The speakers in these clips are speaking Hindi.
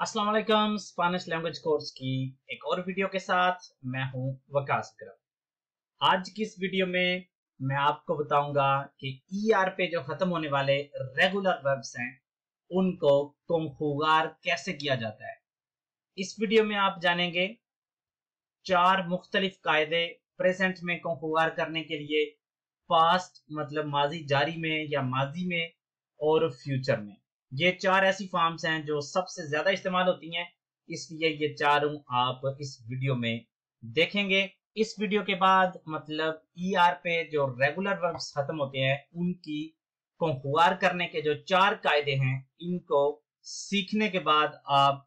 अस्सलाम वालेकुम। स्पेनिश लैंग्वेज कोर्स की एक और वीडियो के साथ मैं हूं वकास अकरम। आज की इस वीडियो में मैं आपको बताऊंगा कि ईआर पे जो खत्म होने वाले रेगुलर वर्ब्स हैं उनको कॉन्जुगार कैसे किया जाता है। इस वीडियो में आप जानेंगे 4 मुख्तलिफ कायदे प्रेजेंट में कॉन्जुगार करने के लिए, पास्ट मतलब माजी जारी में या माजी में, और फ्यूचर में। ये 4 ऐसी फॉर्म्स हैं जो सबसे ज्यादा इस्तेमाल होती हैं, इसलिए ये चारों आप इस वीडियो में देखेंगे। इस वीडियो के बाद मतलब ईआर पे जो रेगुलर वर्ब्स खत्म होते हैं उनकी कॉन्जुगार करने के जो 4 कायदे हैं, इनको सीखने के बाद आप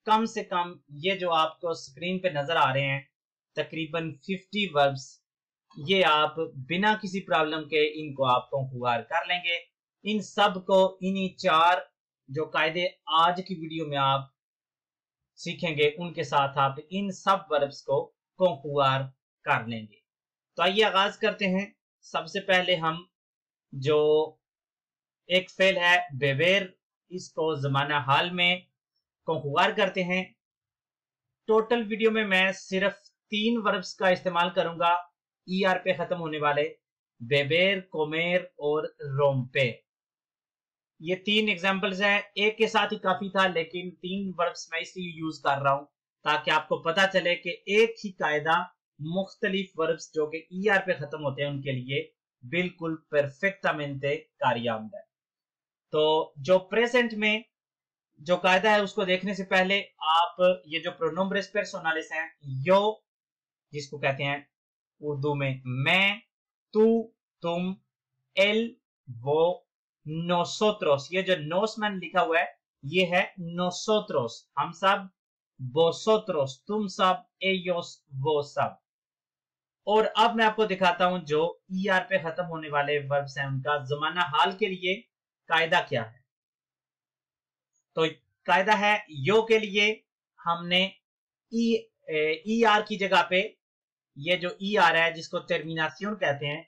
कम से कम ये जो आपको स्क्रीन पे नजर आ रहे हैं तकरीबन 50 वर्ब्स, ये आप बिना किसी प्रॉब्लम के इनको आप कॉन्जुगार कर लेंगे। इन सब को इन्हीं 4 जो कायदे आज की वीडियो में आप सीखेंगे उनके साथ आप इन सब वर्ब्स को कॉन्जुगार कर लेंगे। तो आइए आगाज करते हैं। सबसे पहले हम जो एक फेल है बेबेर, इसको जमाना हाल में कॉन्जुगार करते हैं। टोटल वीडियो में मैं सिर्फ 3 वर्ब्स का इस्तेमाल करूंगा ईआर पे खत्म होने वाले, बेबेर, कोमेर और रोम्पे। ये 3 एग्जांपल्स हैं, एक के साथ ही काफी था लेकिन 3 वर्ब्स मैं इसलिए यूज कर रहा हूं ताकि आपको पता चले कि एक ही कायदा मुख्तलिफ वर्ब्स जो कि ईआर पे खत्म होते हैं उनके लिए बिल्कुल परफेक्टamente कार्यामद है। तो जो प्रेजेंट में जो कायदा है उसको देखने से पहले आप ये जो प्रोनोम्ब्रेस पर्सोनालिस हैं, यो जिसको कहते हैं उर्दू में मैं, तू, तुम, एल, वो, नोसोत्रोस, ये जो नोस मैंने लिखा हुआ है ये है नोसोत्रोस, हम सब, वोसोत्रोस, तुम सब, एयोस, वो सब। और अब मैं आपको दिखाता हूं जो ईआर पे खत्म होने वाले वर्ब्स हैं उनका जमाना हाल के लिए कायदा क्या है। तो कायदा है यो के लिए हमने ईआर की जगह पे, ये जो ईआर है जिसको टर्मिनेशन कहते हैं,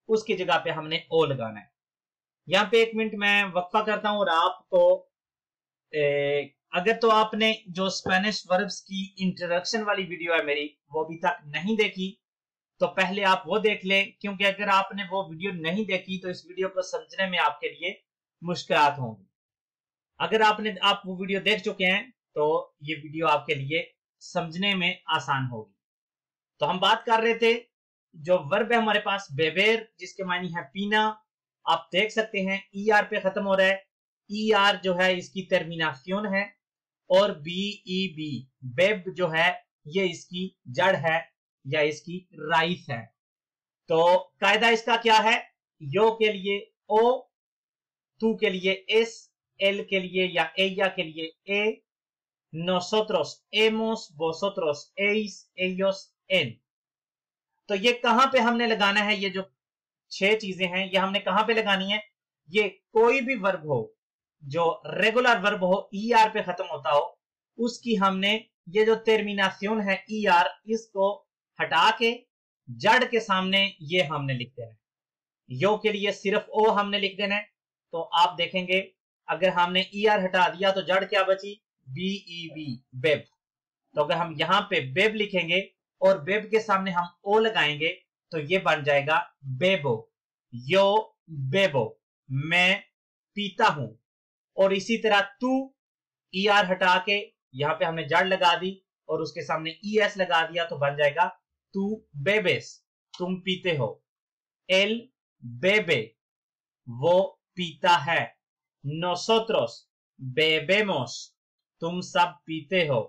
उसकी जगह पे हमने ओ लगाना है। यहाँ पे 1 मिनट मैं वक्फा करता हूं और आपको अगर तो आपने जो स्पेनिश वर्ब्स की इंट्रोडक्शन वाली वीडियो है मेरी वो अभी तक नहीं देखी तो पहले आप वो देख लें, क्योंकि अगर आपने वो वीडियो नहीं देखी तो इस वीडियो को समझने में आपके लिए मुश्किलात होंगी। अगर आप वो वीडियो देख चुके हैं तो ये वीडियो आपके लिए समझने में आसान होगी। तो हम बात कर रहे थे जो वर्ब है हमारे पास बेबेर, जिसके मायने है पीना। आप देख सकते हैं ईआर पे खत्म हो रहा है, ईआर जो है इसकी टर्मिनेशन है, और बीईबी बेब जो है ये इसकी जड़ है या इसकी राइस है। तो कायदा इसका क्या है, यो के लिए ओ, तू के लिए एस, एल के लिए या एया के लिए ए, नोसोत्रोस एमोस, वोसोत्रोस एइस, एयोस एन। तो ये कहां पे हमने लगाना है, ये जो 6 चीजें हैं ये हमने कहां पे लगानी है। ये कोई भी वर्ब हो जो रेगुलर वर्ब हो ईआर पे खत्म होता हो, उसकी हमने ये जो टर्मिनेशन है ईआर, इसको हटा के जड़ के सामने ये हमने लिख देना है। यो के लिए सिर्फ ओ हमने लिख देना है। तो आप देखेंगे अगर हमने ईआर हटा दिया तो जड़ क्या बची, बीईबी बेब। तो अगर हम यहां पे बेब लिखेंगे और बेब के सामने हम ओ लगाएंगे तो ये बन जाएगा बेबो, यो बेबो, मैं पीता हूं। और इसी तरह तू, ईआर हटा के यहां पे हमने जड़ लगा दी और उसके सामने ईएस लगा दिया तो बन जाएगा तू बेबेस, तुम पीते हो। एल बेबे, वो पीता है। नोसोत्रोस बेबेमोस, तुम सब पीते हो।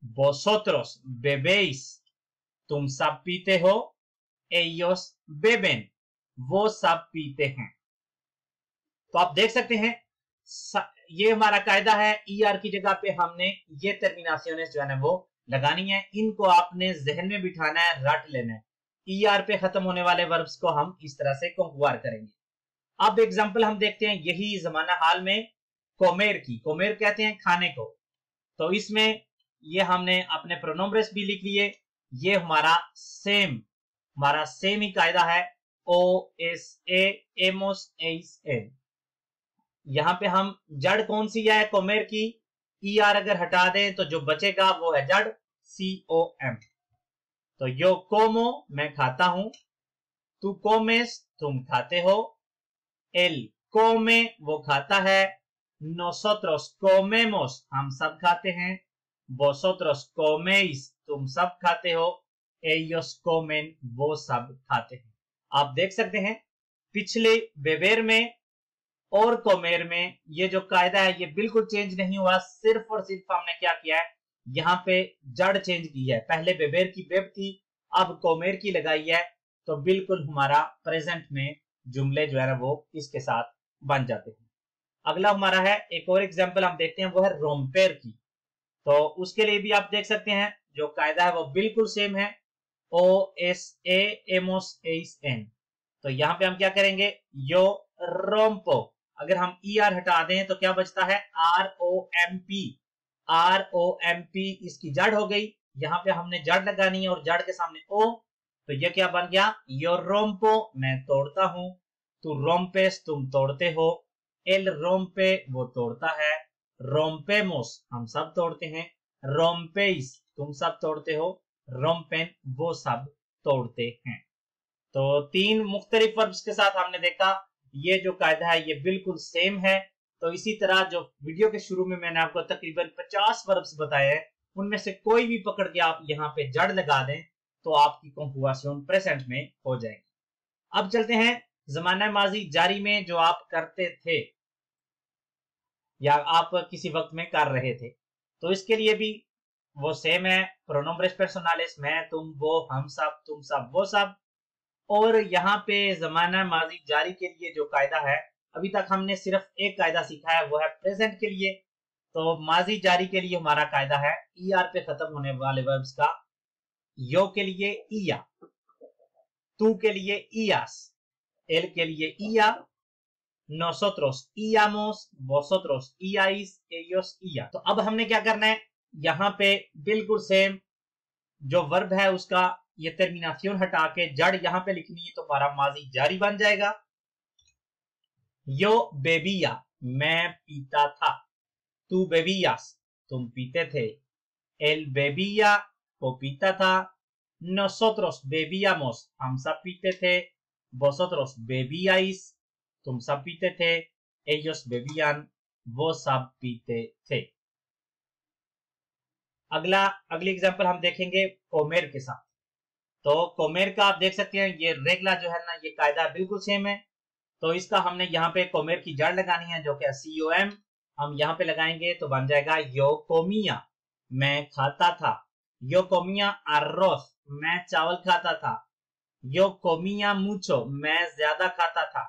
वोसोत्रोस बेबेis, तुम सब पीते हो। एयोस बेबेन, वो सब पीते हैं। तो आप देख सकते हैं ये हमारा कायदा है। ईआर की जगह पे हमने ये टर्मिनेशंस जो है ना वो लगानी है। इनको आपने जहन में बिठाना है, रट लेना है। ईआर पे खत्म होने वाले वर्ब्स को हम इस तरह से कॉन्जुगार करेंगे। अब एग्जांपल हम देखते हैं यही जमाना हाल में कोमेर की। कोमेर कहते हैं खाने को। तो इसमें ये हमने अपने प्रोनोम्ब्रेस भी लिख लिए। ये हमारा सेम ही कायदा है, ओ एस ए एमोस एस एन। यहां पे हम जड़ कौन सी है कोमेर की, ER अगर हटा दें तो जो बचेगा वो है जड़ COM। तो yo como मैं खाता हूं, तू comes तुम खाते हो, él come वो खाता है, nosotros comemos हम सब खाते हैं, vosotros coméis तुम सब खाते हो, ellos comen वो सब खाते हैं। आप देख सकते हैं पिछले बेबेर में और कोमेर में ये जो कायदा है ये बिल्कुल चेंज नहीं हुआ, सिर्फ और सिर्फ हमने क्या किया है, यहाँ पे जड़ चेंज की है। पहले बेबेर की बेब थी, अब कोमेर की लगाई है, तो बिल्कुल हमारा प्रेजेंट में जुमले जो है ना वो इसके साथ बन जाते हैं। अगला हमारा है एक और एग्जाम्पल हम देखते हैं, वो है रोम्पेर की। तो उसके लिए भी आप देख सकते हैं जो कायदा है वो बिल्कुल सेम है, OSAMOSAN। तो यहाँ पे हम क्या करेंगे, यो रोम्पो, अगर हम ER हटा दें तो क्या बचता है, ROMP। ROMP इसकी जड़ हो गई, यहाँ पे हमने जड़ लगानी है और जड़ के सामने O, तो ये क्या बन गया, यो रोम्पो मैं तोड़ता हूं, तू रोम्पेस तुम तोड़ते हो, एल रोम्पे वो तोड़ता है, रोम्पेमोस हम सब तोड़ते हैं, रोम्पेइस तुम सब तोड़ते हो, रोम्पेन वो सब तोड़ते हैं। तो 3 मुख्तलिफ वर्ब्स के साथ हमने देखा ये जो कायदा है ये बिल्कुल सेम है। तो इसी तरह जो वीडियो के शुरू में मैंने आपको तकरीबन 50 वर्ब्स बताए हैं, उनमें से कोई भी पकड़ के आप यहाँ पे जड़ लगा दें तो आपकी कंजुगेशन प्रेजेंट में हो जाएगी। अब चलते हैं जमाना माजी जारी में जो आप करते थे या आप किसी वक्त में कर रहे थे, तो इसके लिए भी वो सेम है, प्रोनोम्ब्रेस पर्सोनालिस मैं तुम वो हम सब तुम सब वो सब। और यहाँ पे जमाना माजी जारी के लिए जो कायदा है, अभी तक हमने सिर्फ एक कायदा सीखा है, वो है प्रेजेंट के लिए। तो माजी जारी के लिए हमारा कायदा है ER पे खत्म होने वाले वर्ब्स का, यो के लिए इया, तू के लिए इयास, एल के लिए इया, nosotros íamos, vosotros íais, ellos इया। तो अब हमने क्या करना है, यहाँ पे बिल्कुल सेम जो वर्ब है उसका ये टर्मिनेशन हटा के जड़ यहाँ पे लिखनी है, तो हमारा माजी जारी बन जाएगा। यो बेबिया मैं पीता था, तू बेबियास तुम पीते थे, एल बेबिया वो पीता था, nosotros bebíamos हम सब पीते थे, vosotros bebíais तुम सब पीते थे, ellos bebían वो सब पीते थे। अगली एग्जांपल हम देखेंगे कोमेर के साथ। तो कोमेर का आप देख सकते हैं ये रेगला जो है ना ये कायदा बिल्कुल सेम है। तो इसका हमने यहाँ पे कोमेर की जड़ लगानी है जो कि COM, हम यहाँ पे लगाएंगे तो बन जाएगा यो कोमिया मैं खाता था, यो कोमिया अर्रोस मैं चावल खाता था, यो कोमिया मुचो मैं ज्यादा खाता था,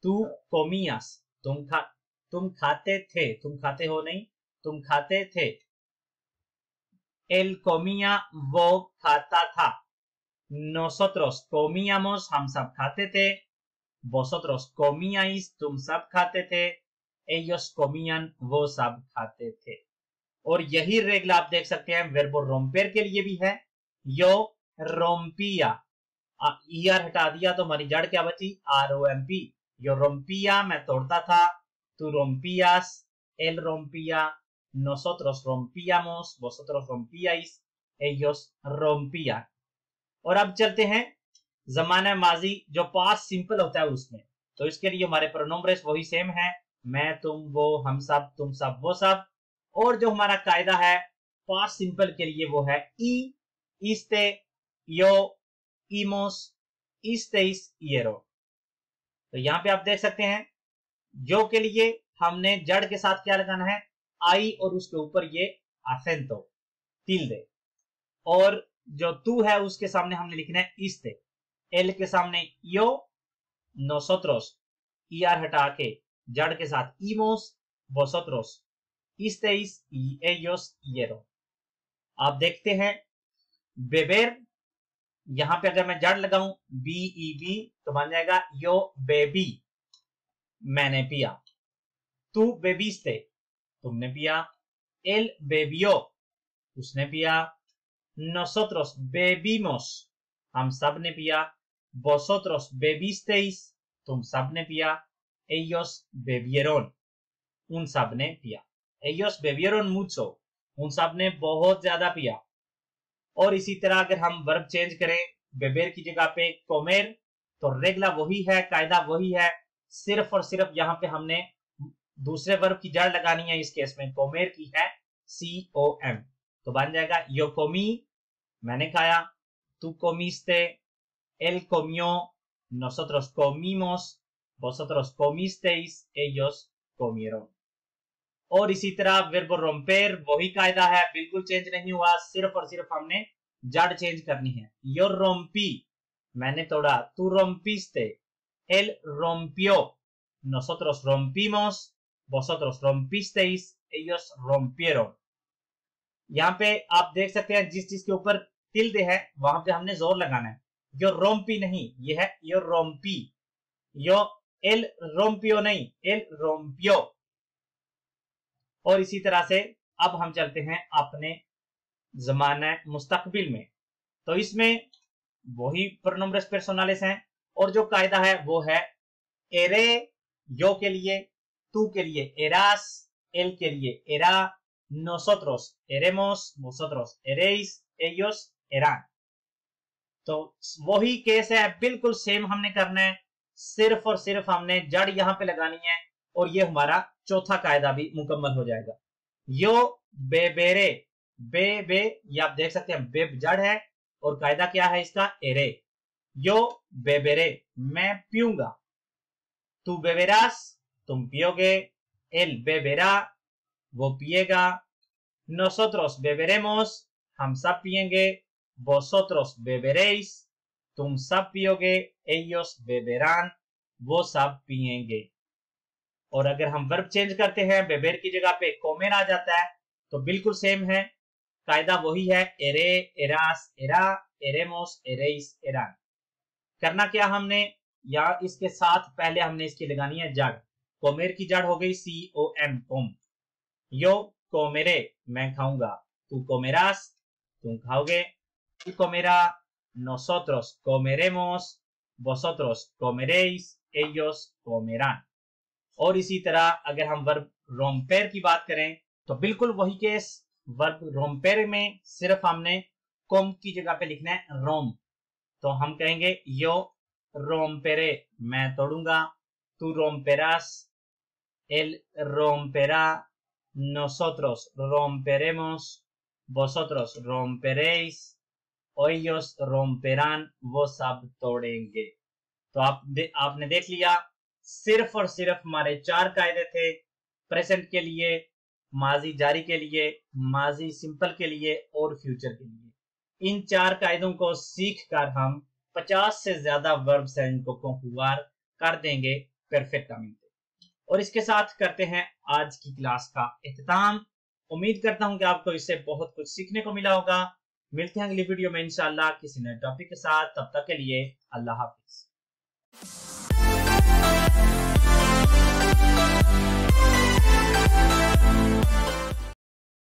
तू कोमियास तुम खाते थे, तुम खाते हो नहीं तुम खाते थे, एल कोमिया वो खाता था, nosotros comíamos हम सब खाते थे, vosotros comíais तुम सब खाते थे, ellos comían वो सब खाते थे। और यही रेगल आप देख सकते हैं वर्बो रोम्पेर के लिए भी है, यो रोम्पिया, ER हटा दिया तो हमारी जड़ क्या बची, ROMP, यो रोम्पिया मैं तोड़ता था, तू रोम्पियास, L रोम्पिया, nosotros rompíamos, vosotros rompíais, ellos rompían। और अब चलते हैं जमाना माजी जो पास्ट सिंपल होता है उसमें। तो इसके लिए हमारे प्रोनोम्ब्रेस वही सेम है, मैं तुम वो हम सब तुम सब वो सब। और जो हमारा कायदा है पास्ट सिंपल के लिए वो है इस्ते, यो, इमोस, इस्तेइस, इएरो। तो यहाँ पे आप देख सकते हैं जो के लिए हमने जड़ के साथ क्या लगाना है, आई और उसके ऊपर ये आसेंतो तिल्दे, और जो तू है उसके सामने हमने लिखना है इस्ते, एल के सामने यो, nosotros ER हटा के जड़ के साथ Amos, vosotros isteis y ellos hierro। आप देखते हैं बेबेर, यहां पे अगर मैं जड़ लगाऊं BEB तो बन जाएगा यो बेबी मैंने पिया, तू बेबीस्ते तुमने पिया, एल बेबियो उसने पिया, nosotros bebimos हम सब ने पिया, vosotros bebisteis तुम सब ने पिया, ellos bebieron उन सब ने पिया। ellos bebieron mucho, उन सब ने बहुत ज्यादा पिया। और इसी तरह अगर हम वर्ब चेंज करें बेबेर की जगह पे कोमेर, तो रेगला वही है, कायदा वही है, सिर्फ और सिर्फ यहाँ पे हमने दूसरे वर्ब की जड़ लगानी है। इस केस में कोमेर की है COM, तो बन जाएगा यो कोमी, मैंने खाया, tú comiste, él comió, nosotros comimos, vosotros comisteis, ellos comieron। और इसी तरह वर्ब रोम्पेर वही कायदा है, बिल्कुल चेंज नहीं हुआ, सिर्फ और सिर्फ हमने जड़ चेंज करनी है। यो रोम्पी, मैंने तोड़ा, tú rompiste, él rompió, nosotros rompimos, vosotros rompisteis, ellos rompieron। यहाँ पे आप देख सकते हैं जिस चीज के ऊपर तिल्दे है वहां पे हमने जोर लगाना है। यो रोम्पी नहीं, ये है यो रोम्पी, यो एल रोम्पियो नहीं, एल रोम्पियो। और इसी तरह से अब हम चलते हैं अपने ज़माना मुस्तकबिल में, तो इसमें वही प्रोनोम्ब्रेस पर्सोनालिस हैं और जो कायदा है वो है एरे यो के लिए, तू के लिए एरास, एल के लिए era, nosotros eremos, vosotros eréis, ellos eran। तो वही केस है, बिल्कुल सेम हमने करना है, सिर्फ और सिर्फ हमने जड़ यहां पे लगानी है और ये हमारा चौथा कायदा भी मुकम्मल हो जाएगा। यो बेबेरे, बे बे ये आप देख सकते हैं बेब जड़ है और कायदा क्या है इसका, एरे। यो बेबेरे, मैं पीऊंगा, तू बेबेरास, तुम पियोगे, एल बेबेरा, वो पिएगा, nosotros beberemos, हम सब पिएंगे, vosotros beberéis, तुम सब पियोगे, ellos beberán, वो सब पिएंगे। और अगर हम वर्ब चेंज करते हैं बेबेर की जगह पे कोमेर आ जाता है, तो बिल्कुल सेम है, कायदा वही है, एरे एरास एरा, एरेमोस एरेइस एरान। करना क्या हमने, या इसके साथ पहले हमने इसकी लगानी है जड़। कोमेर की जड़ हो गई COM, कोम। यो कोमेरे, मैं खाऊंगा, तू कोमेरास, तुम खाओगे, tú comerá, nosotros comeremos, vosotros comeréis, ellos comerán। और इसी तरह अगर हम वर्ब रोम्पेर की बात करें तो बिल्कुल वही केस, वर्ब रोम्पेर में सिर्फ हमने कोम की जगह पे लिखना है रोम, तो हम कहेंगे यो रोम्पेरे, मैं तोड़ूंगा, tú romperás, él romperá, nosotros romperemos, vosotros romperéis, ellos romperán, वो सब तोड़ेंगे। तो आपने देख लिया, सिर्फ और सिर्फ हमारे चार कायदे थे, प्रेजेंट के लिए, माजी जारी के लिए, माजी सिंपल के लिए और फ्यूचर के लिए। इन चार कायदों को सीख कर हम 50 से ज्यादा वर्ब्स हैं इनको कंफुआर कर देंगे परफेक्ट टाइमिंग पे। और इसके साथ करते हैं आज की क्लास का इख्तिताम। उम्मीद करता हूं कि आपको इससे बहुत कुछ सीखने को मिला होगा। मिलते हैं अगली वीडियो में इंशाल्लाह किसी नए टॉपिक के साथ, तब तक के लिए अल्लाह हाफिज।